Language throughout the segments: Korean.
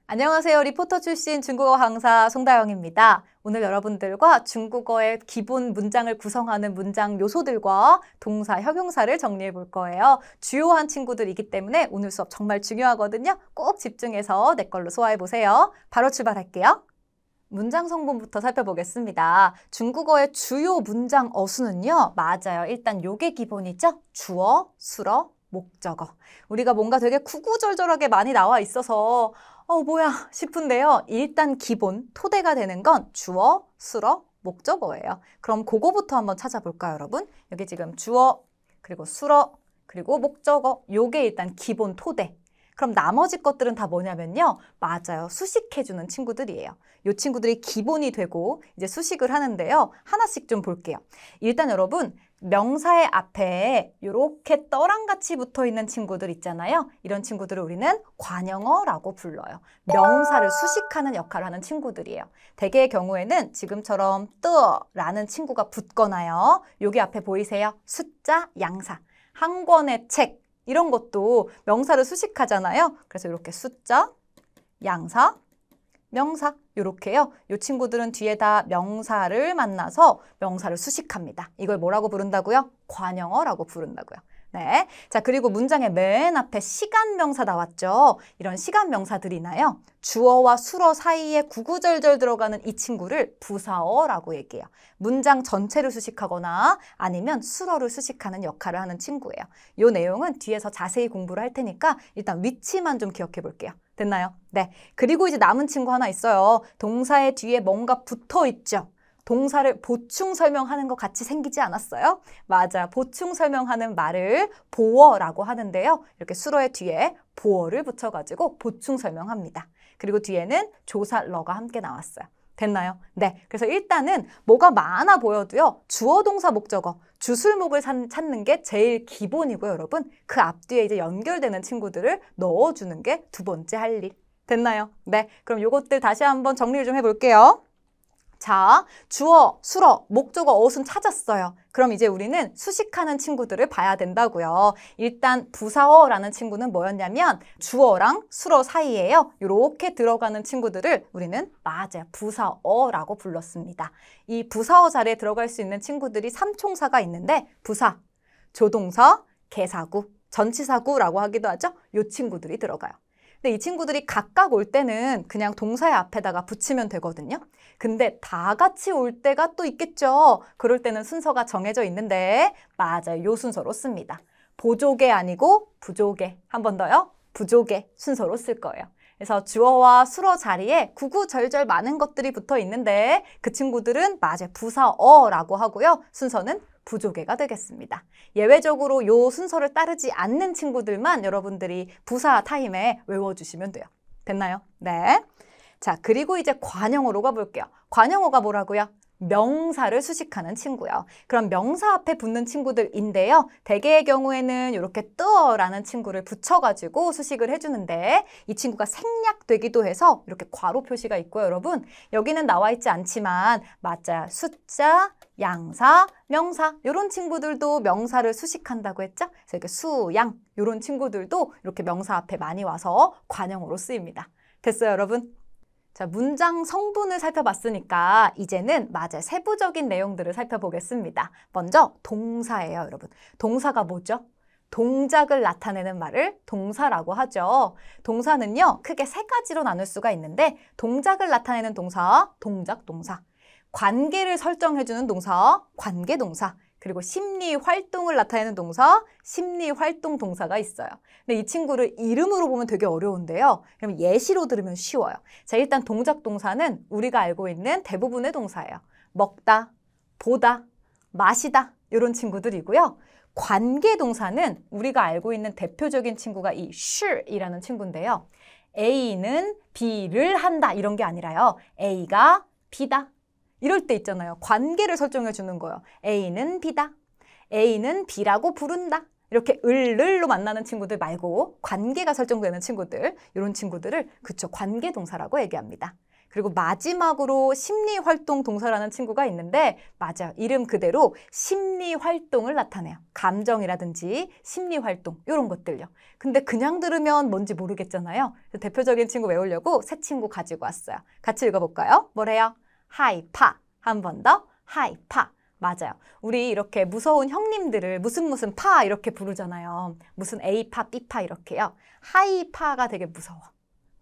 안녕하세요. 리포터 출신 중국어 강사 송다영입니다. 오늘 여러분들과 중국어의 기본 문장을 구성하는 문장 요소들과 동사, 형용사를 정리해 볼 거예요. 주요한 친구들이기 때문에 오늘 수업 정말 중요하거든요. 꼭 집중해서 내 걸로 소화해 보세요. 바로 출발할게요. 문장 성분부터 살펴보겠습니다. 중국어의 주요 문장 어수는요. 맞아요. 일단 요게 기본이죠. 주어, 수어, 목적어. 우리가 뭔가 되게 구구절절하게 많이 나와 있어서 뭐야 싶은데요. 일단 기본, 토대가 되는 건 주어, 수어, 목적어예요. 그럼 그거부터 한번 찾아볼까요, 여러분? 여기 지금 주어, 그리고 수어, 그리고 목적어. 요게 일단 기본 토대. 그럼 나머지 것들은 다 뭐냐면요. 맞아요. 수식해주는 친구들이에요. 이 친구들이 기본이 되고 이제 수식을 하는데요. 하나씩 좀 볼게요. 일단 여러분, 명사의 앞에 이렇게 떠랑같이 붙어있는 친구들 있잖아요. 이런 친구들을 우리는 관형어라고 불러요. 명사를 수식하는 역할을 하는 친구들이에요. 대개의 경우에는 지금처럼 뜨라는 친구가 붙거나요. 여기 앞에 보이세요? 숫자, 양사. 한 권의 책. 이런 것도 명사를 수식하잖아요. 그래서 이렇게 숫자, 양사, 명사 이렇게요. 이 친구들은 뒤에다 명사를 만나서 명사를 수식합니다. 이걸 뭐라고 부른다고요? 관형어라고 부른다고요. 네. 자, 그리고 문장의 맨 앞에 시간 명사 나왔죠. 이런 시간 명사들이나요. 주어와 수어 사이에 구구절절 들어가는 이 친구를 부사어라고 얘기해요. 문장 전체를 수식하거나 아니면 수어를 수식하는 역할을 하는 친구예요. 이 내용은 뒤에서 자세히 공부를 할 테니까 일단 위치만 좀 기억해 볼게요. 됐나요? 네. 그리고 이제 남은 친구 하나 있어요. 동사의 뒤에 뭔가 붙어 있죠. 동사를 보충 설명하는 것 같이 생기지 않았어요? 맞아. 보충 설명하는 말을 보어라고 하는데요. 이렇게 수어의 뒤에 보어를 붙여가지고 보충 설명합니다. 그리고 뒤에는 조사, 러가 함께 나왔어요. 됐나요? 네. 그래서 일단은 뭐가 많아 보여도요. 주어, 동사, 목적어, 주술목을 찾는 게 제일 기본이고요, 여러분. 그 앞뒤에 이제 연결되는 친구들을 넣어주는 게 두 번째 할 일. 됐나요? 네. 그럼 요것들 다시 한번 정리를 좀 해볼게요. 자, 주어, 수어, 목적어, 어순 찾았어요. 그럼 이제 우리는 수식하는 친구들을 봐야 된다고요. 일단 부사어라는 친구는 뭐였냐면 주어랑 수어 사이에요. 이렇게 들어가는 친구들을 우리는 맞아요. 부사어라고 불렀습니다. 이 부사어 자리에 들어갈 수 있는 친구들이 삼총사가 있는데 부사, 조동사, 개사구, 전치사구라고 하기도 하죠. 이 친구들이 들어가요. 근데 이 친구들이 각각 올 때는 그냥 동사의 앞에다가 붙이면 되거든요. 근데 다 같이 올 때가 또 있겠죠. 그럴 때는 순서가 정해져 있는데 맞아요. 요 순서로 씁니다. 보조개 아니고 부조개. 한 번 더요. 부조개 순서로 쓸 거예요. 그래서 주어와 수어 자리에 구구절절 많은 것들이 붙어 있는데 그 친구들은 맞아요. 부사어라고 하고요. 순서는 부조개가 되겠습니다. 예외적으로 이 순서를 따르지 않는 친구들만 여러분들이 부사 타임에 외워주시면 돼요. 됐나요? 네. 자, 그리고 이제 관형어로 가볼게요. 관형어가 뭐라고요? 명사를 수식하는 친구요. 그럼 명사 앞에 붙는 친구들인데요. 대개의 경우에는 이렇게 뜨어라는 친구를 붙여가지고 수식을 해주는데 이 친구가 생략되기도 해서 이렇게 괄호 표시가 있고요, 여러분. 여기는 나와 있지 않지만 맞아요. 숫자, 양사, 명사 이런 친구들도 명사를 수식한다고 했죠? 그래서 이렇게 수, 양 이런 친구들도 이렇게 명사 앞에 많이 와서 관형어로 쓰입니다. 됐어요, 여러분? 자, 문장 성분을 살펴봤으니까 이제는 맞아요. 세부적인 내용들을 살펴보겠습니다. 먼저 동사예요, 여러분. 동사가 뭐죠? 동작을 나타내는 말을 동사라고 하죠. 동사는요, 크게 세 가지로 나눌 수가 있는데 동작을 나타내는 동사, 동작 동사. 관계를 설정해주는 동사, 관계동사. 그리고 심리활동을 나타내는 동사, 심리활동 동사가 있어요. 근데 이 친구를 이름으로 보면 되게 어려운데요. 그럼 예시로 들으면 쉬워요. 자, 일단 동작 동사는 우리가 알고 있는 대부분의 동사예요. 먹다, 보다, 마시다 이런 친구들이고요. 관계 동사는 우리가 알고 있는 대표적인 친구가 이 should이라는 친구인데요. A는 B를 한다 이런 게 아니라요. A가 B다. 이럴 때 있잖아요. 관계를 설정해 주는 거예요. A는 B다. A는 B라고 부른다. 이렇게 을로 만나는 친구들 말고 관계가 설정되는 친구들, 이런 친구들을 그쵸 관계 동사라고 얘기합니다. 그리고 마지막으로 심리활동 동사라는 친구가 있는데 맞아요. 이름 그대로 심리활동을 나타내요. 감정이라든지 심리활동 이런 것들요. 근데 그냥 들으면 뭔지 모르겠잖아요. 대표적인 친구 외우려고 새 친구 가지고 왔어요. 같이 읽어볼까요? 뭐래요? 하이파. 한 번 더. 하이파. 맞아요. 우리 이렇게 무서운 형님들을 무슨 파 이렇게 부르잖아요. 무슨 A파, B파 이렇게요. 하이파가 되게 무서워.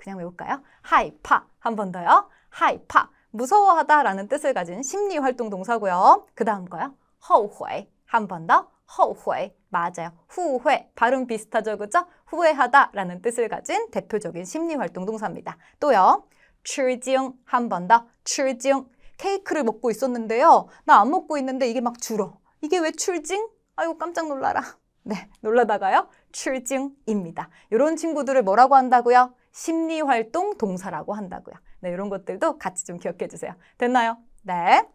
그냥 외울까요? 하이파. 한 번 더요. 하이파. 무서워하다라는 뜻을 가진 심리활동 동사고요. 그 다음 거요. 허우회. 한 번 더. 허우회. 맞아요. 후회. 발음 비슷하죠, 그죠? 후회하다라는 뜻을 가진 대표적인 심리활동 동사입니다. 또요. 吃惊. 한 번 더. 吃惊. 케이크를 먹고 있었는데요. 나 안 먹고 있는데 이게 막 줄어. 이게 왜 출징? 아이고 깜짝 놀라라. 네, 놀라다가요. 출징입니다. 이런 친구들을 뭐라고 한다고요? 심리활동 동사라고 한다고요. 네, 이런 것들도 같이 좀 기억해 주세요. 됐나요? 네.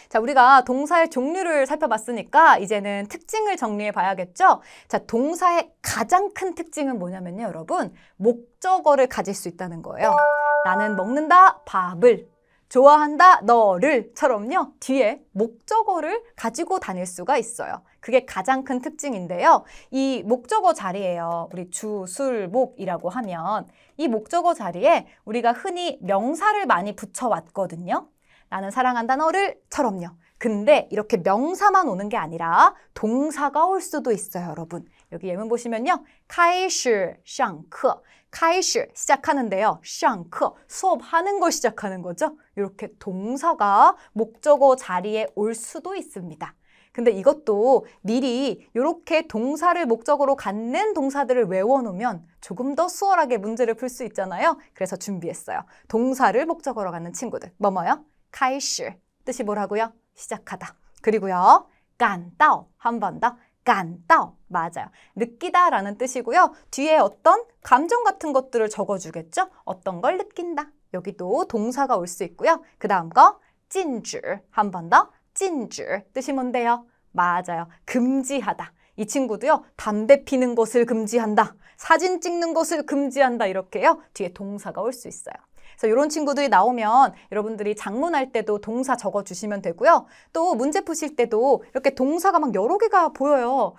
자, 우리가 동사의 종류를 살펴봤으니까 이제는 특징을 정리해 봐야겠죠? 자, 동사의 가장 큰 특징은 뭐냐면요, 여러분. 목적어를 가질 수 있다는 거예요. 나는 먹는다, 밥을. 좋아한다, 너를,처럼요. 뒤에 목적어를 가지고 다닐 수가 있어요. 그게 가장 큰 특징인데요. 이 목적어 자리에요. 우리 주, 술, 목이라고 하면 이 목적어 자리에 우리가 흔히 명사를 많이 붙여왔거든요. 나는 사랑한다, 너를,처럼요. 근데 이렇게 명사만 오는 게 아니라 동사가 올 수도 있어요, 여러분. 여기 예문 보시면요. 开始上课. 开始 시작하는데요. 上课 수업하는 걸 시작하는 거죠. 이렇게 동사가 목적어 자리에 올 수도 있습니다. 근데 이것도 미리 이렇게 동사를 목적으로 갖는 동사들을 외워놓으면 조금 더 수월하게 문제를 풀 수 있잖아요. 그래서 준비했어요. 동사를 목적어로 갖는 친구들. 뭐뭐요? 开始 뜻이 뭐라고요? 시작하다. 그리고요. 感到 한 번 더. 感到 맞아요. 느끼다라는 뜻이고요. 뒤에 어떤 감정 같은 것들을 적어주겠죠? 어떤 걸 느낀다. 여기도 동사가 올 수 있고요. 그 다음 거 禁止 한 번 더. 禁止 뜻이 뭔데요? 맞아요. 금지하다. 이 친구도요. 담배 피는 것을 금지한다. 사진 찍는 것을 금지한다. 이렇게요. 뒤에 동사가 올 수 있어요. 그래서 이런 친구들이 나오면 여러분들이 작문할 때도 동사 적어주시면 되고요. 또 문제 푸실 때도 이렇게 동사가 막 여러 개가 보여요.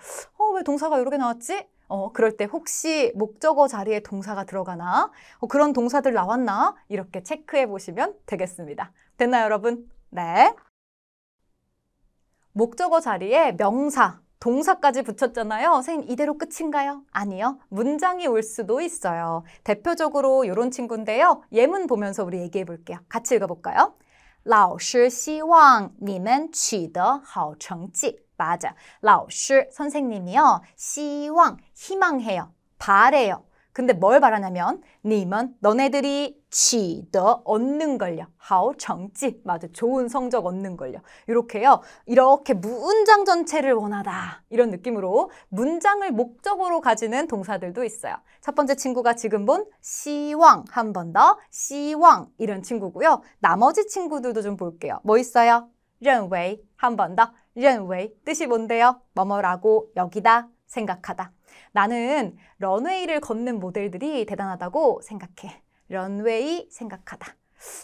왜 동사가 여러 개 나왔지? 그럴 때 혹시 목적어 자리에 동사가 들어가나? 그런 동사들 나왔나? 이렇게 체크해 보시면 되겠습니다. 됐나요, 여러분? 네. 목적어 자리에 명사, 동사까지 붙였잖아요. 선생님 이대로 끝인가요? 아니요. 문장이 올 수도 있어요. 대표적으로 이런 친구인데요. 예문 보면서 우리 얘기해 볼게요. 같이 읽어볼까요? 老师希望你们取得好成绩. 맞아. 老师, 선생님이요. 希望, 희망해요. 바래요. 근데 뭘 바라냐면 你们, 너네들이 取得, 얻는 걸요. 好成绩, 맞아. 좋은 성적 얻는 걸요. 이렇게요. 이렇게 문장 전체를 원하다. 이런 느낌으로 문장을 목적으로 가지는 동사들도 있어요. 첫 번째 친구가 지금 본 希望, 한 번 더. 希望, 이런 친구고요. 나머지 친구들도 좀 볼게요. 뭐 있어요? 认为, 한 번 더. 认为, 뜻이 뭔데요? 뭐뭐라고, 여기다, 생각하다. 나는 런웨이를 걷는 모델들이 대단하다고 생각해. 런웨이 생각하다.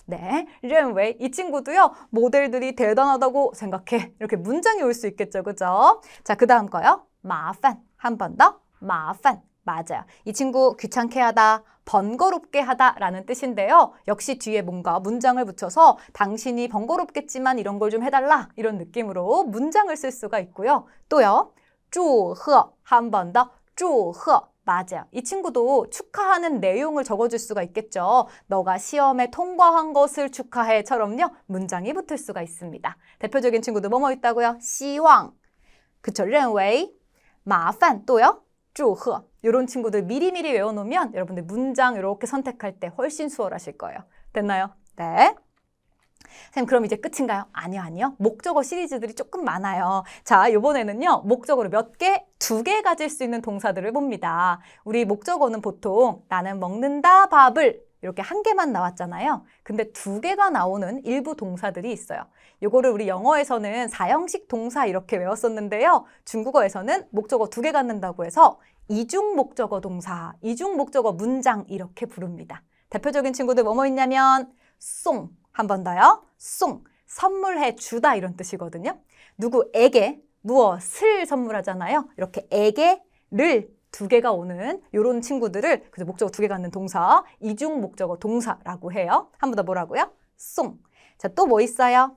네, 런웨이 이 친구도요. 모델들이 대단하다고 생각해. 이렇게 문장이 올 수 있겠죠, 그죠? 자, 그 다음 거요. 麻烦 한 번 더. 麻烦 맞아요. 이 친구 귀찮게 하다, 번거롭게 하다라는 뜻인데요. 역시 뒤에 뭔가 문장을 붙여서 당신이 번거롭겠지만 이런 걸 좀 해달라 이런 느낌으로 문장을 쓸 수가 있고요. 또요. 祝贺 한 번 더. 祝贺 맞아요. 이 친구도 축하하는 내용을 적어줄 수가 있겠죠. 너가 시험에 통과한 것을 축하해처럼요. 문장이 붙을 수가 있습니다. 대표적인 친구도 뭐뭐 있다고요? 希望 그쵸? 认为 麻烦 또요? 祝贺 이런 친구들 미리미리 외워놓으면 여러분들 문장 이렇게 선택할 때 훨씬 수월하실 거예요. 됐나요? 네. 선생님 그럼 이제 끝인가요? 아니요, 아니요. 목적어 시리즈들이 조금 많아요. 자, 이번에는요. 목적어를 몇 개? 2개 가질 수 있는 동사들을 봅니다. 우리 목적어는 보통 나는 먹는다, 밥을 이렇게 1개만 나왔잖아요. 근데 2개가 나오는 일부 동사들이 있어요. 요거를 우리 영어에서는 4형식 동사 이렇게 외웠었는데요. 중국어에서는 목적어 2개 갖는다고 해서 이중 목적어 동사, 이중 목적어 문장 이렇게 부릅니다. 대표적인 친구들 뭐뭐 있냐면 송. 한 번 더요. 송. 선물해 주다 이런 뜻이거든요. 누구에게 무엇을 선물하잖아요. 이렇게 에게를 두 개가 오는 이런 친구들을 그래서 목적어 두 개 갖는 동사, 이중 목적어 동사라고 해요. 한 번 더 뭐라고요? 송. 자, 또 뭐 있어요?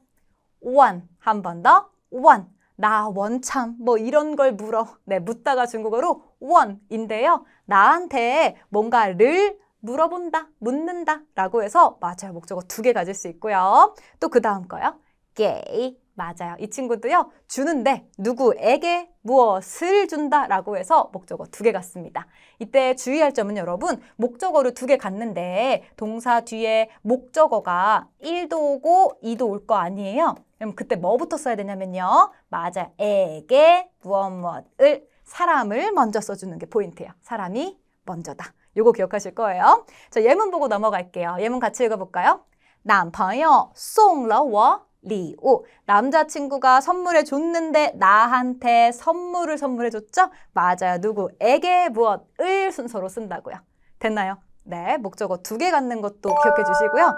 원. 한 번 더. 원. 나 원참 뭐 이런 걸 물어. 네, 묻다가 중국어로 원인데요. 나한테 뭔가를 물어본다, 묻는다 라고 해서 맞아요. 목적어 두 개 가질 수 있고요. 또 그 다음 거요. 게 맞아요. 이 친구도요. 주는데 누구에게 무엇을 준다 라고 해서 목적어 두 개 같습니다. 이때 주의할 점은 여러분 목적어를 두 개 갖는데 동사 뒤에 목적어가 1도 오고 2도 올 거 아니에요. 그럼 그때 뭐부터 써야 되냐면요. 맞아요. 에게 무엇을 사람을 먼저 써주는 게 포인트예요. 사람이 먼저다. 요거 기억하실 거예요. 자, 예문 보고 넘어갈게요. 예문 같이 읽어볼까요? 男朋友送了我礼物. 남자친구가 선물해 줬는데 나한테 선물을 선물해 줬죠? 맞아요. 누구에게 무엇을 순서로 쓴다고요. 됐나요? 네, 목적어 두 개 갖는 것도 기억해 주시고요.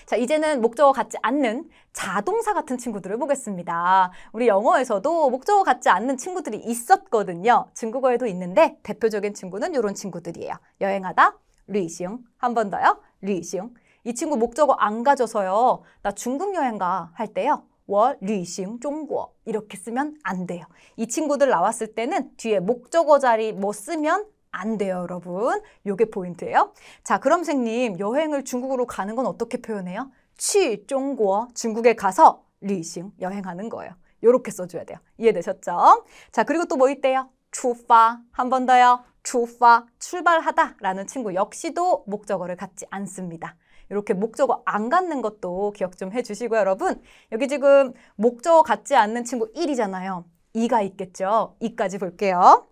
자, 이제는 목적어 같지 않는 자동사 같은 친구들을 보겠습니다. 우리 영어에서도 목적어 같지 않는 친구들이 있었거든요. 중국어에도 있는데 대표적인 친구는 이런 친구들이에요. 여행하다,旅行. 한 번 더요. 旅行. 이 친구 목적어 안 가져서요. 나 중국 여행 가 할 때요. 我旅行中国 이렇게 쓰면 안 돼요. 이 친구들 나왔을 때는 뒤에 목적어 자리 뭐 쓰면 안 돼요, 여러분. 요게 포인트예요. 자, 그럼 선생님, 여행을 중국으로 가는 건 어떻게 표현해요? 去中国, 중국에 가서 旅行, 여행하는 거예요. 요렇게 써줘야 돼요. 이해되셨죠? 자, 그리고 또 뭐 있대요? 出发, 한 번 더요. 出发, 출발하다 라는 친구 역시도 목적어를 갖지 않습니다. 이렇게 목적어 안 갖는 것도 기억 좀 해주시고요, 여러분. 여기 지금 목적어 갖지 않는 친구 1이잖아요. 2가 있겠죠? 2까지 볼게요.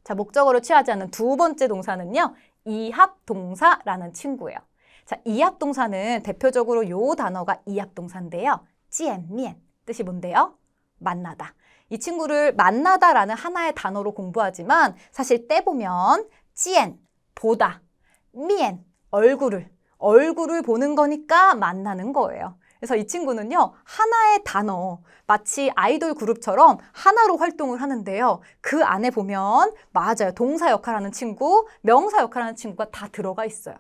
자, 목적어로 취하지 않는 두 번째 동사는요. 이합동사라는 친구예요. 자, 이합동사는 대표적으로 요 단어가 이합동사인데요. 见面 뜻이 뭔데요? 만나다. 이 친구를 만나다라는 하나의 단어로 공부하지만 사실 떼보면 见, 보다, 面, 얼굴을 보는 거니까 만나는 거예요. 그래서 이 친구는요. 하나의 단어, 마치 아이돌 그룹처럼 하나로 활동을 하는데요. 그 안에 보면 맞아요. 동사 역할하는 친구, 명사 역할하는 친구가 다 들어가 있어요.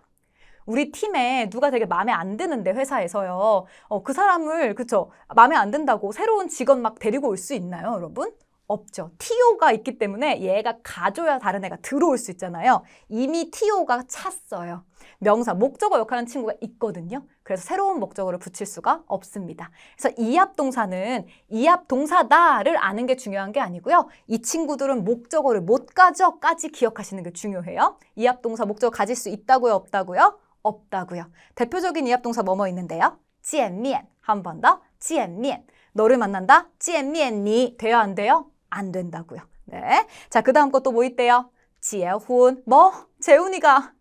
우리 팀에 누가 되게 마음에 안 드는데 회사에서요. 그 사람을 그쵸 마음에 안 든다고 새로운 직원 막 데리고 올 수 있나요, 여러분? 없죠. TO가 있기 때문에 얘가 가줘야 다른 애가 들어올 수 있잖아요. 이미 TO가 찼어요. 명사, 목적어 역할하는 친구가 있거든요. 그래서 새로운 목적어를 붙일 수가 없습니다. 그래서 이합동사는 이합동사다를 아는 게 중요한 게 아니고요. 이 친구들은 목적어를 못 가져까지 기억하시는 게 중요해요. 이합동사 목적어 가질 수 있다고요? 없다고요? 없다고요. 대표적인 이합동사 뭐뭐 있는데요? 见面, 한 번 더. 见面. 너를 만난다? 见面你. 돼요? 안 돼요? 안 된다고요. 네. 자, 그 다음 것도 뭐 있대요? 结婚. 뭐? 재훈이가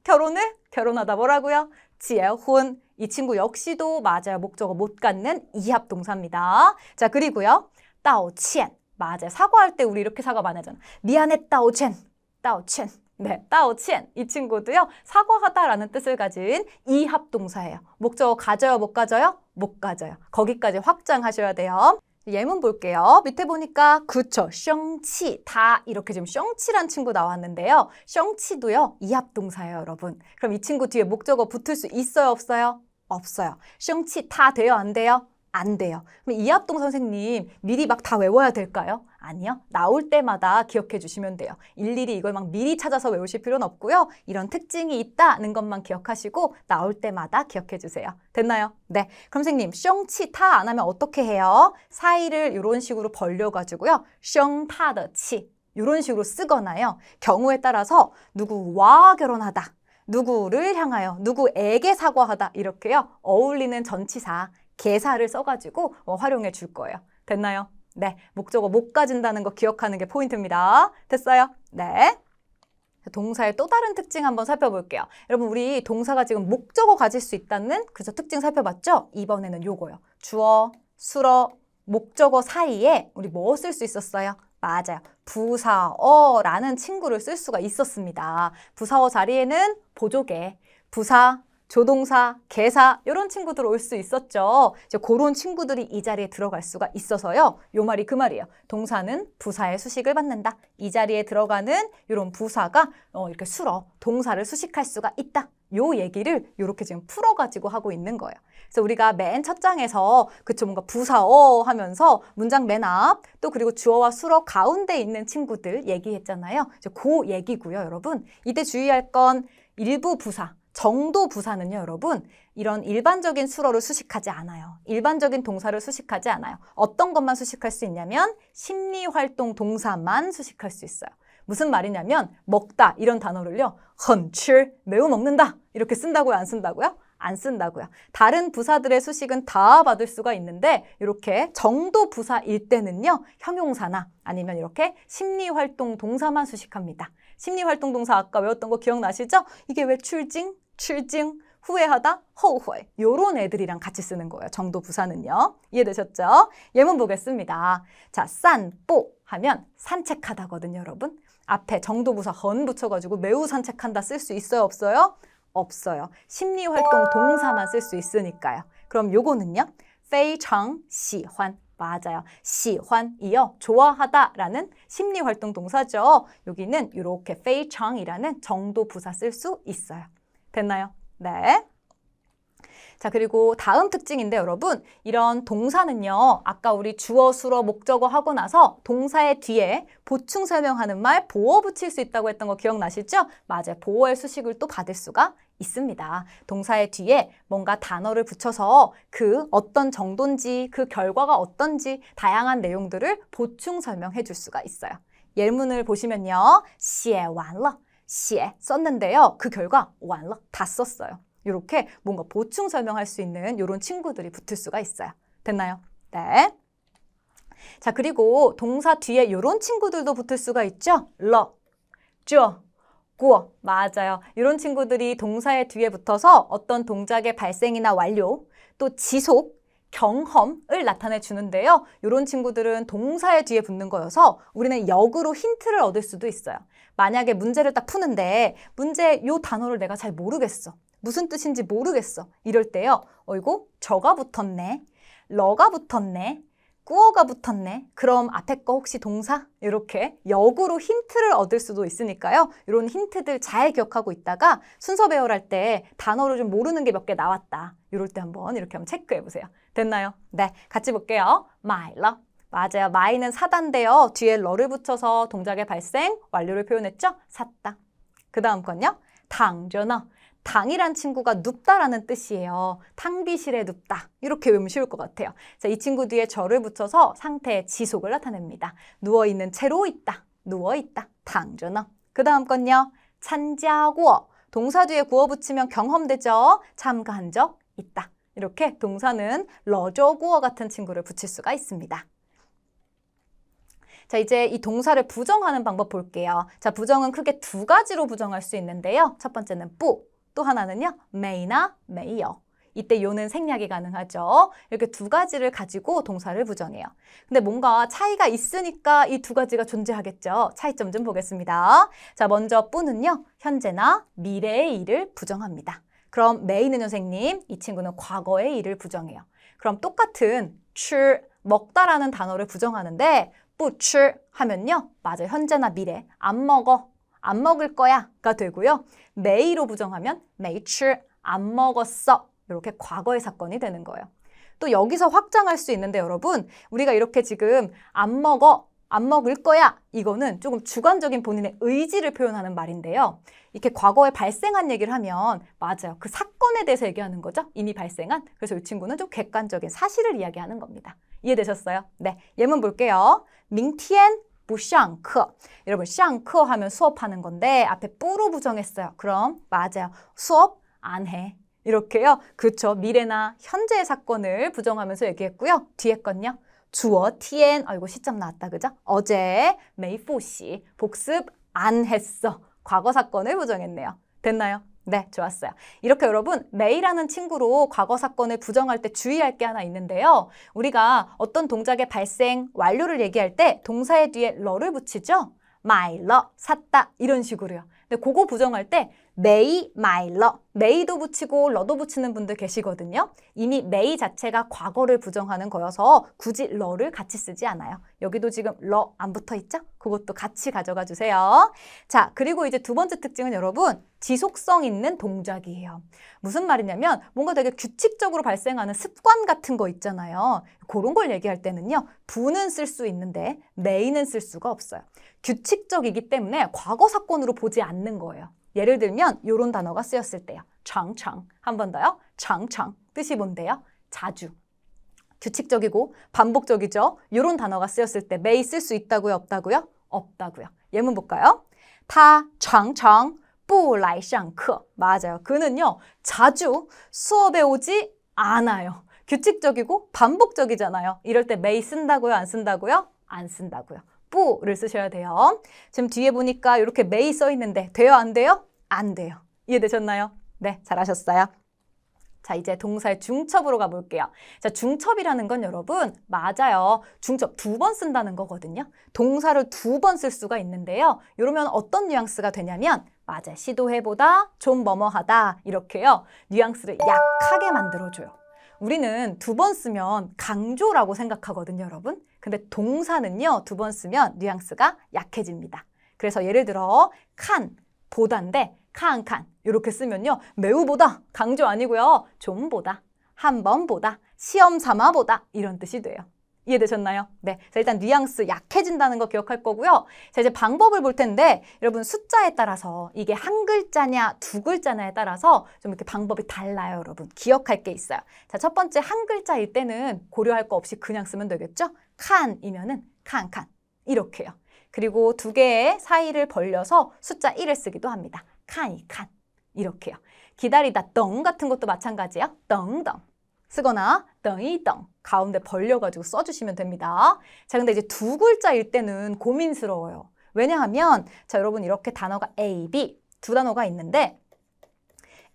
결혼하다 뭐라고요? 结婚. 이 친구 역시도 맞아요. 목적어 못 갖는 이합동사입니다. 자, 그리고요. 道歉. 맞아요. 사과할 때 우리 이렇게 사과 많이 하잖아. 미안해, 道歉. 道歉. 네, 道歉. 이 친구도요. 사과하다라는 뜻을 가진 이합동사예요. 목적어 가져요, 못 가져요? 못 가져요. 거기까지 확장하셔야 돼요. 예문 볼게요. 밑에 보니까 그쵸, 生气, 다 이렇게 지금 生气란 친구 나왔는데요. 生气도요. 이합동사예요, 여러분. 그럼 이 친구 뒤에 목적어 붙을 수 있어요, 없어요? 없어요. 生气 다 돼요, 안 돼요? 안 돼요. 그럼 이합동사 선생님 미리 막 다 외워야 될까요? 아니요. 나올 때마다 기억해 주시면 돼요. 일일이 이걸 막 미리 찾아서 외우실 필요는 없고요. 이런 특징이 있다는 것만 기억하시고 나올 때마다 기억해 주세요. 됐나요? 네. 그럼 선생님 生气타 안 하면 어떻게 해요? 사이를 이런 식으로 벌려가지고요. 生他的气 이런 식으로 쓰거나요. 경우에 따라서 누구와 결혼하다. 누구를 향하여, 누구에게 사과하다 이렇게요. 어울리는 전치사, 개사를 써가지고 활용해 줄 거예요. 됐나요? 네, 목적어 못 가진다는 거 기억하는 게 포인트입니다. 됐어요? 네. 동사의 또 다른 특징 한번 살펴볼게요. 여러분 우리 동사가 지금 목적어 가질 수 있다는 그래서 특징 살펴봤죠? 이번에는 요거요. 주어, 수어, 목적어 사이에 우리 뭐 쓸 수 있었어요? 맞아요. 부사어라는 친구를 쓸 수가 있었습니다. 부사어 자리에는 보조개, 부사, 조동사, 개사 이런 친구들 올 수 있었죠. 이제 그런 친구들이 이 자리에 들어갈 수가 있어서요. 요 말이 그 말이에요. 동사는 부사의 수식을 받는다. 이 자리에 들어가는 이런 부사가 이렇게 술어 동사를 수식할 수가 있다. 요 얘기를 이렇게 지금 풀어가지고 하고 있는 거예요. 그래서 우리가 맨 첫 장에서 그쵸 뭔가 부사어 하면서 문장 맨 앞 또 그리고 주어와 수어 가운데 있는 친구들 얘기했잖아요. 이제 그 얘기고요, 여러분. 이때 주의할 건 일부 부사. 정도 부사는요, 여러분, 이런 일반적인 수어를 수식하지 않아요. 일반적인 동사를 수식하지 않아요. 어떤 것만 수식할 수 있냐면 심리활동 동사만 수식할 수 있어요. 무슨 말이냐면 먹다 이런 단어를요. 很吃 매우 먹는다 이렇게 쓴다고요? 안 쓴다고요? 안 쓴다고요. 다른 부사들의 수식은 다 받을 수가 있는데 이렇게 정도 부사일 때는요. 형용사나 아니면 이렇게 심리활동 동사만 수식합니다. 심리활동 동사 아까 외웠던 거 기억나시죠? 이게 왜 출징, 후회하다, 허우회 요런 애들이랑 같이 쓰는 거예요. 정도 부사는요. 이해되셨죠? 예문 보겠습니다. 자, 산보 하면 산책하다거든요, 여러분. 앞에 정도 부사 헌 붙여가지고 매우 산책한다 쓸 수 있어요, 없어요? 없어요. 심리활동 동사만 쓸 수 있으니까요. 그럼 요거는요. 非常喜欢 맞아요. 喜欢이요. 좋아하다라는 심리활동 동사죠. 여기는 이렇게 非常이라는 정도 부사 쓸 수 있어요. 됐나요? 네. 자, 그리고 다음 특징인데 여러분, 이런 동사는요. 아까 우리 주어, 수어, 목적어 하고 나서 동사의 뒤에 보충 설명하는 말 보어 붙일 수 있다고 했던 거 기억나시죠? 맞아요. 보어의 수식을 또 받을 수가 있습니다. 동사의 뒤에 뭔가 단어를 붙여서 그 어떤 정도인지 그 결과가 어떤지 다양한 내용들을 보충 설명해 줄 수가 있어요. 예문을 보시면요. 写完了, 写 썼는데요. 그 결과 完了, 다 썼어요. 이렇게 뭔가 보충 설명할 수 있는 이런 친구들이 붙을 수가 있어요. 됐나요? 네. 자, 그리고 동사 뒤에 이런 친구들도 붙을 수가 있죠? 러, 쭈어, 구어. 맞아요. 이런 친구들이 동사의 뒤에 붙어서 어떤 동작의 발생이나 완료, 또 지속, 경험을 나타내 주는데요. 이런 친구들은 동사의 뒤에 붙는 거여서 우리는 역으로 힌트를 얻을 수도 있어요. 만약에 문제를 딱 푸는데 문제 요 단어를 내가 잘 모르겠어. 무슨 뜻인지 모르겠어. 이럴 때요. 어이구, 저가 붙었네. 러가 붙었네. 꾸어가 붙었네. 그럼 앞에 거 혹시 동사? 이렇게 역으로 힌트를 얻을 수도 있으니까요. 이런 힌트들 잘 기억하고 있다가 순서 배열할 때 단어를 좀 모르는 게 몇 개 나왔다. 이럴 때 한번 이렇게 한번 체크해 보세요. 됐나요? 네, 같이 볼게요. 买了. 맞아요. 마이는 사다인데요. 뒤에 러를 붙여서 동작의 발생, 완료를 표현했죠? 샀다. 그 다음 건요. 躺着呢. 당이란 친구가 눕다라는 뜻이에요. 탕비실에 눕다. 이렇게 외우면 쉬울 것 같아요. 자, 이 친구 뒤에 절을 붙여서 상태의 지속을 나타냅니다. 누워있는 채로 있다. 누워있다. 躺着呢. 그 다음 건요. 参加过. 동사 뒤에 구어 붙이면 경험되죠. 참가한 적 있다. 이렇게 동사는 러저 구어 같은 친구를 붙일 수가 있습니다. 자, 이제 이 동사를 부정하는 방법 볼게요. 자, 부정은 크게 두 가지로 부정할 수 있는데요. 첫 번째는 뿌. 또 하나는요, 메이나 메이어. 이때 요는 생략이 가능하죠. 이렇게 두 가지를 가지고 동사를 부정해요. 근데 뭔가 차이가 있으니까 이 두 가지가 존재하겠죠. 차이점 좀 보겠습니다. 자, 먼저 뿌는요, 현재나 미래의 일을 부정합니다. 그럼 메이는 선생님, 이 친구는 과거의 일을 부정해요. 그럼 똑같은 출, 먹다라는 단어를 부정하는데 뿌출 하면요, 맞아요. 현재나 미래, 안 먹어. 안 먹을 거야가 되고요. 메이로 부정하면 메이출 안 먹었어. 이렇게 과거의 사건이 되는 거예요. 또 여기서 확장할 수 있는데 여러분, 우리가 이렇게 지금 안 먹어, 안 먹을 거야. 이거는 조금 주관적인 본인의 의지를 표현하는 말인데요. 이렇게 과거에 발생한 얘기를 하면 맞아요. 그 사건에 대해서 얘기하는 거죠. 이미 발생한. 그래서 이 친구는 좀 객관적인 사실을 이야기하는 겁니다. 이해되셨어요? 네, 예문 볼게요. 明天不上课. 여러분, 上课 하면 수업하는 건데 앞에 뿌로 부정했어요. 그럼 맞아요. 수업 안 해. 이렇게요. 그렇죠. 미래나 현재의 사건을 부정하면서 얘기했고요. 뒤에 건요. 주어 티엔. 아이고, 시점 나왔다. 그죠? 어제 메이포시 복습 안 했어. 과거 사건을 부정했네요. 됐나요? 네, 좋았어요. 이렇게 여러분, 메이라는 친구로 과거 사건을 부정할 때 주의할 게 하나 있는데요. 우리가 어떤 동작의 발생, 완료를 얘기할 때 동사의 뒤에 러를 붙이죠? 买了, 샀다 이런 식으로요. 근데 그거 부정할 때 메이, 마일러. 메이도 붙이고 러도 붙이는 분들 계시거든요. 이미 메이 자체가 과거를 부정하는 거여서 굳이 러를 같이 쓰지 않아요. 여기도 지금 러 안 붙어 있죠? 그것도 같이 가져가 주세요. 자, 그리고 이제 두 번째 특징은 여러분, 지속성 있는 동작이에요. 무슨 말이냐면 뭔가 되게 규칙적으로 발생하는 습관 같은 거 있잖아요. 그런 걸 얘기할 때는요. 부는 쓸 수 있는데 메이는 쓸 수가 없어요. 규칙적이기 때문에 과거 사건으로 보지 않는 거예요. 예를 들면 이런 단어가 쓰였을 때요. 장창. 한 번 더요. 장창. 뜻이 뭔데요? 자주. 규칙적이고 반복적이죠. 이런 단어가 쓰였을 때 may 쓸 수 있다고요? 없다고요? 없다고요. 예문 볼까요? 他常常不来上课. 맞아요. 그는요. 자주 수업에 오지 않아요. 규칙적이고 반복적이잖아요. 이럴 때 may 쓴다고요? 안 쓴다고요? 안 쓴다고요. 뿌를 쓰셔야 돼요. 지금 뒤에 보니까 이렇게 may 써 있는데 돼요? 안 돼요? 안 돼요. 이해되셨나요? 네, 잘하셨어요. 자, 이제 동사의 중첩으로 가볼게요. 자, 중첩이라는 건 여러분, 맞아요. 중첩 2번 쓴다는 거거든요. 동사를 2번 쓸 수가 있는데요. 이러면 어떤 뉘앙스가 되냐면, 맞아요. 시도해보다, 좀 뭐뭐하다, 이렇게요. 뉘앙스를 약하게 만들어줘요. 우리는 2번 쓰면 강조라고 생각하거든요, 여러분. 근데 동사는요, 2번 쓰면 뉘앙스가 약해집니다. 그래서 예를 들어, 칸, 보다인데, 칸 이렇게 쓰면요. 매우 보다, 강조 아니고요. 좀 보다, 한 번 보다, 시험 삼아 보다 이런 뜻이 돼요. 이해되셨나요? 네. 자, 일단 뉘앙스 약해진다는 거 기억할 거고요. 자, 이제 방법을 볼 텐데 여러분 숫자에 따라서 이게 한 글자냐 두 글자냐에 따라서 좀 이렇게 방법이 달라요, 여러분. 기억할 게 있어요. 자, 첫 번째 한 글자일 때는 고려할 거 없이 그냥 쓰면 되겠죠? 칸이면은 칸 이렇게요. 그리고 두 개의 사이를 벌려서 숫자 1을 쓰기도 합니다. 칸 이렇게요. 기다리다 덩 같은 것도 마찬가지예요. 덩덩 쓰거나 덩이덩 가운데 벌려가지고 써주시면 됩니다. 자, 근데 이제 두 글자일 때는 고민스러워요. 왜냐하면 자, 여러분 이렇게 단어가 A, B 두 단어가 있는데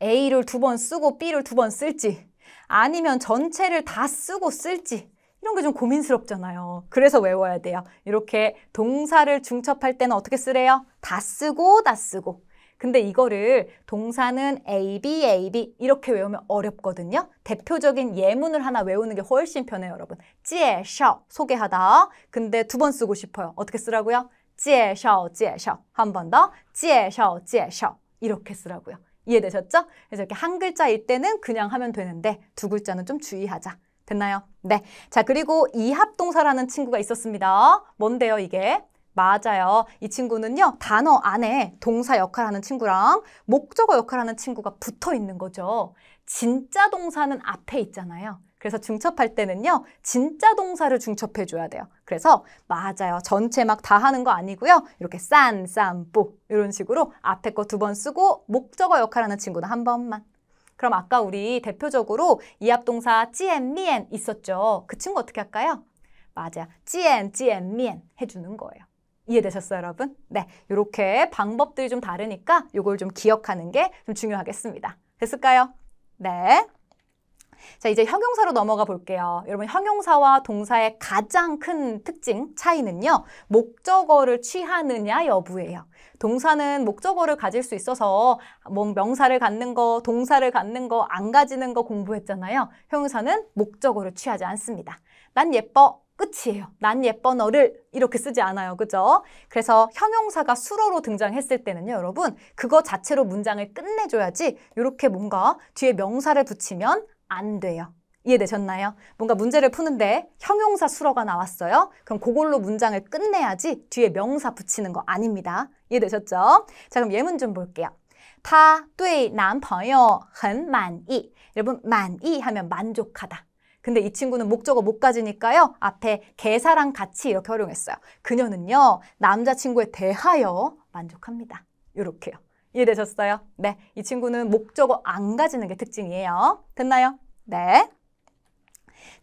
A를 2번 쓰고 B를 2번 쓸지 아니면 전체를 다 쓰고 쓸지 이런 게 좀 고민스럽잖아요. 그래서 외워야 돼요. 이렇게 동사를 중첩할 때는 어떻게 쓰래요? 다 쓰고 다 쓰고. 근데 이거를 동사는 A, B 이렇게 외우면 어렵거든요. 대표적인 예문을 하나 외우는 게 훨씬 편해요, 여러분. 介绍, 소개하다. 근데 2번 쓰고 싶어요. 어떻게 쓰라고요? 介绍, 한 번 더. 介绍, 이렇게 쓰라고요. 이해되셨죠? 그래서 이렇게 한 글자일 때는 그냥 하면 되는데 두 글자는 좀 주의하자. 됐나요? 네. 자, 그리고 이합동사라는 친구가 있었습니다. 뭔데요, 이게? 맞아요. 이 친구는요, 단어 안에 동사 역할하는 친구랑 목적어 역할하는 친구가 붙어 있는 거죠. 진짜 동사는 앞에 있잖아요. 그래서 중첩할 때는요, 진짜 동사를 중첩해줘야 돼요. 그래서 맞아요. 전체 막 다 하는 거 아니고요. 이렇게 쌈,뽀 이런 식으로 앞에 거 2번 쓰고 목적어 역할하는 친구는 한 번만. 그럼 아까 우리 대표적으로 이합동사 찌엔, 미엔 있었죠. 그 친구 어떻게 할까요? 맞아요. 찌엔, 미엔 해주는 거예요. 이해되셨어요, 여러분? 네, 이렇게 방법들이 좀 다르니까 이걸 좀 기억하는 게 좀 중요하겠습니다. 됐을까요? 네. 자, 이제 형용사로 넘어가 볼게요. 여러분, 형용사와 동사의 가장 큰 특징, 차이는요. 목적어를 취하느냐 여부예요. 동사는 목적어를 가질 수 있어서 뭐 명사를 갖는 거, 동사를 갖는 거, 안 가지는 거 공부했잖아요. 형용사는 목적어를 취하지 않습니다. 난 예뻐. 끝이에요. 난 예뻐 너를 이렇게 쓰지 않아요. 그죠? 그래서 형용사가 수로로 등장했을 때는요, 여러분, 그거 자체로 문장을 끝내줘야지 이렇게 뭔가 뒤에 명사를 붙이면 안 돼요. 이해되셨나요? 뭔가 문제를 푸는데 형용사 수로가 나왔어요. 그럼 그걸로 문장을 끝내야지 뒤에 명사 붙이는 거 아닙니다. 이해되셨죠? 자, 그럼 예문 좀 볼게요. 他对男朋友很满意. 여러분, 满意 하면 만족하다. 근데 이 친구는 목적어 못 가지니까요. 앞에 개사랑 같이 이렇게 활용했어요. 그녀는요. 남자친구에 대하여 만족합니다. 이렇게요. 이해되셨어요? 네, 이 친구는 목적어 안 가지는 게 특징이에요. 됐나요? 네.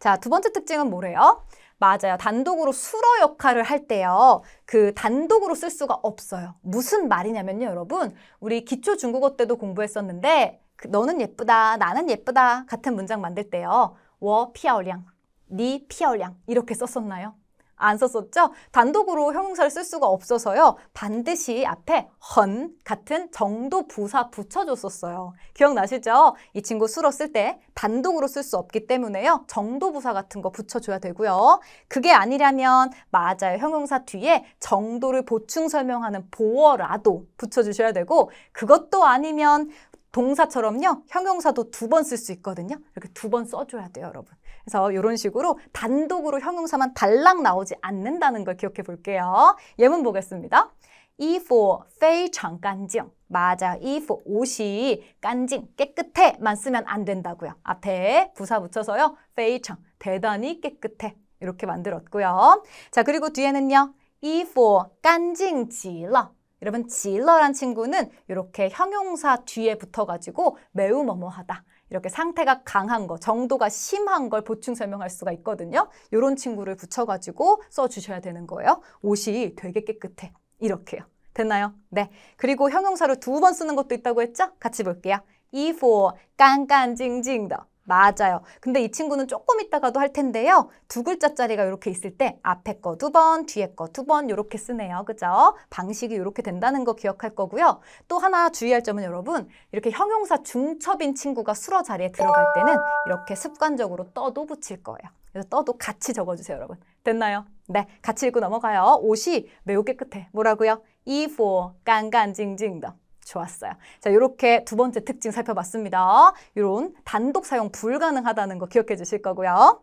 자, 두 번째 특징은 뭐래요? 맞아요. 단독으로 수로 역할을 할 때요. 그 단독으로 쓸 수가 없어요. 무슨 말이냐면요, 여러분. 우리 기초 중국어 때도 공부했었는데 너는 예쁘다, 나는 예쁘다 같은 문장 만들 때요. 我漂亮, 你漂亮 이렇게 썼었나요? 안 썼었죠? 단독으로 형용사를 쓸 수가 없어서요. 반드시 앞에 헌 같은 정도 부사 붙여줬었어요. 기억나시죠? 이 친구 수로 쓸 때 단독으로 쓸 수 없기 때문에요. 정도 부사 같은 거 붙여줘야 되고요. 그게 아니라면 맞아요. 형용사 뒤에 정도를 보충 설명하는 보어라도 붙여주셔야 되고 그것도 아니면 동사처럼요. 형용사도 2번 쓸 수 있거든요. 이렇게 2번 써줘야 돼요, 여러분. 그래서 이런 식으로 단독으로 형용사만 달랑 나오지 않는다는 걸 기억해 볼게요. 예문 보겠습니다. 衣服非常干净. 맞아. 衣服 옷이 干净 깨끗해만 쓰면 안 된다고요. 앞에 부사 붙여서요. 非常 대단히 깨끗해. 이렇게 만들었고요. 자, 그리고 뒤에는요. 衣服干净极了. 여러분, 极了란 친구는 이렇게 형용사 뒤에 붙어가지고 매우 뭐뭐하다. 이렇게 상태가 강한 거, 정도가 심한 걸 보충 설명할 수가 있거든요. 이런 친구를 붙여가지고 써주셔야 되는 거예요. 옷이 되게 깨끗해. 이렇게요. 됐나요? 네. 그리고 형용사를 2번 쓰는 것도 있다고 했죠? 같이 볼게요. 衣服干干净净的. 맞아요. 근데 이 친구는 조금 있다가도 할 텐데요. 2글자짜리가 이렇게 있을 때 앞에 거 2번, 뒤에 거 2번 이렇게 쓰네요. 그죠? 방식이 이렇게 된다는 거 기억할 거고요. 또 하나 주의할 점은 여러분, 이렇게 형용사 중첩인 친구가 수러 자리에 들어갈 때는 이렇게 습관적으로 떠도 붙일 거예요. 그래서 떠도 같이 적어주세요, 여러분. 됐나요? 네, 같이 읽고 넘어가요. 옷이 매우 깨끗해. 뭐라고요? 衣服干干净净的. 좋았어요. 자, 이렇게 2번째 특징 살펴봤습니다. 이런 단독 사용 불가능하다는 거 기억해 주실 거고요.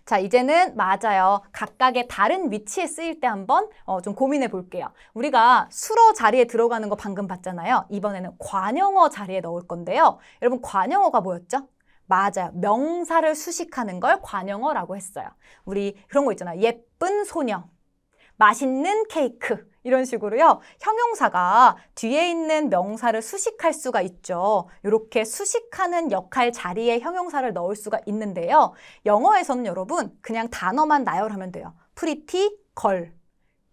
자, 이제는 맞아요. 각각의 다른 위치에 쓰일 때 한번 좀 고민해 볼게요. 우리가 수러 자리에 들어가는 거 방금 봤잖아요. 이번에는 관용어 자리에 넣을 건데요. 여러분, 관용어가 뭐였죠? 맞아요. 명사를 수식하는 걸 관용어라고 했어요. 우리 그런 거 있잖아요. 예쁜 소녀, 맛있는 케이크. 이런 식으로요. 형용사가 뒤에 있는 명사를 수식할 수가 있죠. 이렇게 수식하는 역할 자리에 형용사를 넣을 수가 있는데요. 영어에서는 여러분 그냥 단어만 나열하면 돼요. pretty girl,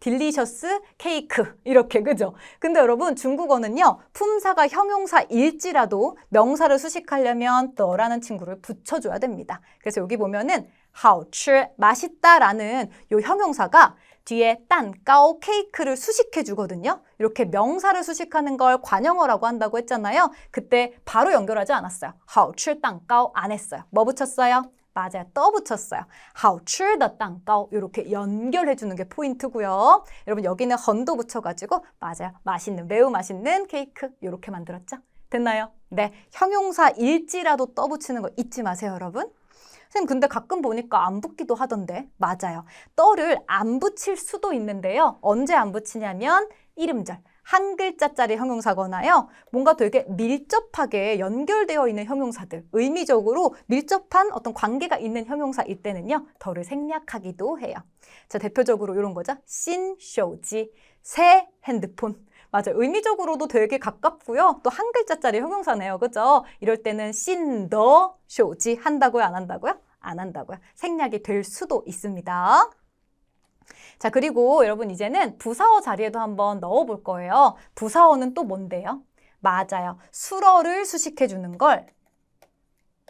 delicious cake 이렇게, 그죠? 근데 여러분 중국어는요. 품사가 형용사일지라도 명사를 수식하려면 더라는 친구를 붙여줘야 됩니다. 그래서 여기 보면은 好吃, 맛있다라는 이 형용사가 뒤에 딴까오 케이크를 수식해 주거든요. 이렇게 명사를 수식하는 걸 관용어라고 한다고 했잖아요. 그때 바로 연결하지 않았어요. 好吃蛋糕 안 했어요. 뭐 붙였어요? 맞아요. 떠 붙였어요. 好吃的蛋糕 이렇게 연결해 주는 게 포인트고요. 여러분 여기는 헌도 붙여가지고 맞아요. 맛있는, 매우 맛있는 케이크 이렇게 만들었죠. 됐나요? 네, 형용사일지라도 떠 붙이는 거 잊지 마세요, 여러분. 선생님 근데 가끔 보니까 안 붙기도 하던데. 맞아요. 떠를 안 붙일 수도 있는데요. 언제 안 붙이냐면 이름절, 한 글자짜리 형용사거나요. 뭔가 되게 밀접하게 연결되어 있는 형용사들, 의미적으로 밀접한 어떤 관계가 있는 형용사일 때는요. 덜을 생략하기도 해요. 자, 대표적으로 이런 거죠. 신쇼지, 새 핸드폰. 맞아요. 의미적으로도 되게 가깝고요. 또 한 글자짜리 형용사네요. 그죠? 이럴 때는 신더 쇼지 한다고요? 안 한다고요? 안 한다고요. 생략이 될 수도 있습니다. 자, 그리고 여러분 이제는 부사어 자리에도 한번 넣어볼 거예요. 부사어는 또 뭔데요? 맞아요. 수러를 수식해주는 걸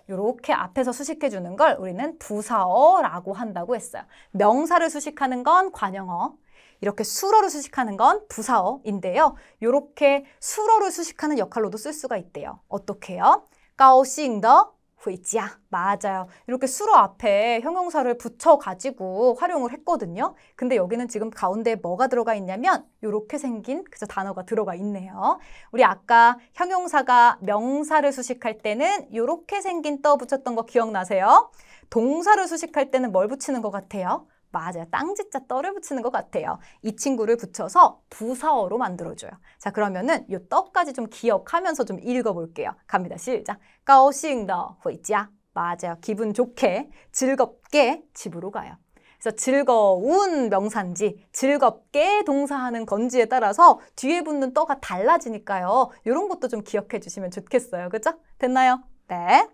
이렇게 앞에서 수식해주는 걸 우리는 부사어라고 한다고 했어요. 명사를 수식하는 건 관용어. 이렇게 수러를 수식하는 건 부사어인데요. 이렇게 수러를 수식하는 역할로도 쓸 수가 있대요. 어떻게요? 高兴的回家. 맞아요. 이렇게 수러 앞에 형용사를 붙여가지고 활용을 했거든요. 근데 여기는 지금 가운데에 뭐가 들어가 있냐면 이렇게 생긴 그저 단어가 들어가 있네요. 우리 아까 형용사가 명사를 수식할 때는 이렇게 생긴 떠 붙였던 거 기억나세요? 동사를 수식할 때는 뭘 붙이는 것 같아요? 맞아요. 땅지자 떠를 붙이는 것 같아요. 이 친구를 붙여서 부사어로 만들어줘요. 자, 그러면은 이 떠까지 좀 기억하면서 좀 읽어볼게요. 갑니다. 시작. 高兴的回家. 맞아요. 기분 좋게, 즐겁게 집으로 가요. 그래서 즐거운 명사인지 즐겁게 동사하는 건지에 따라서 뒤에 붙는 떠가 달라지니까요. 이런 것도 좀 기억해 주시면 좋겠어요. 그죠? 됐나요? 네.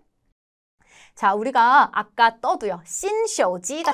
자, 우리가 아까 떠도요. 신쇼지가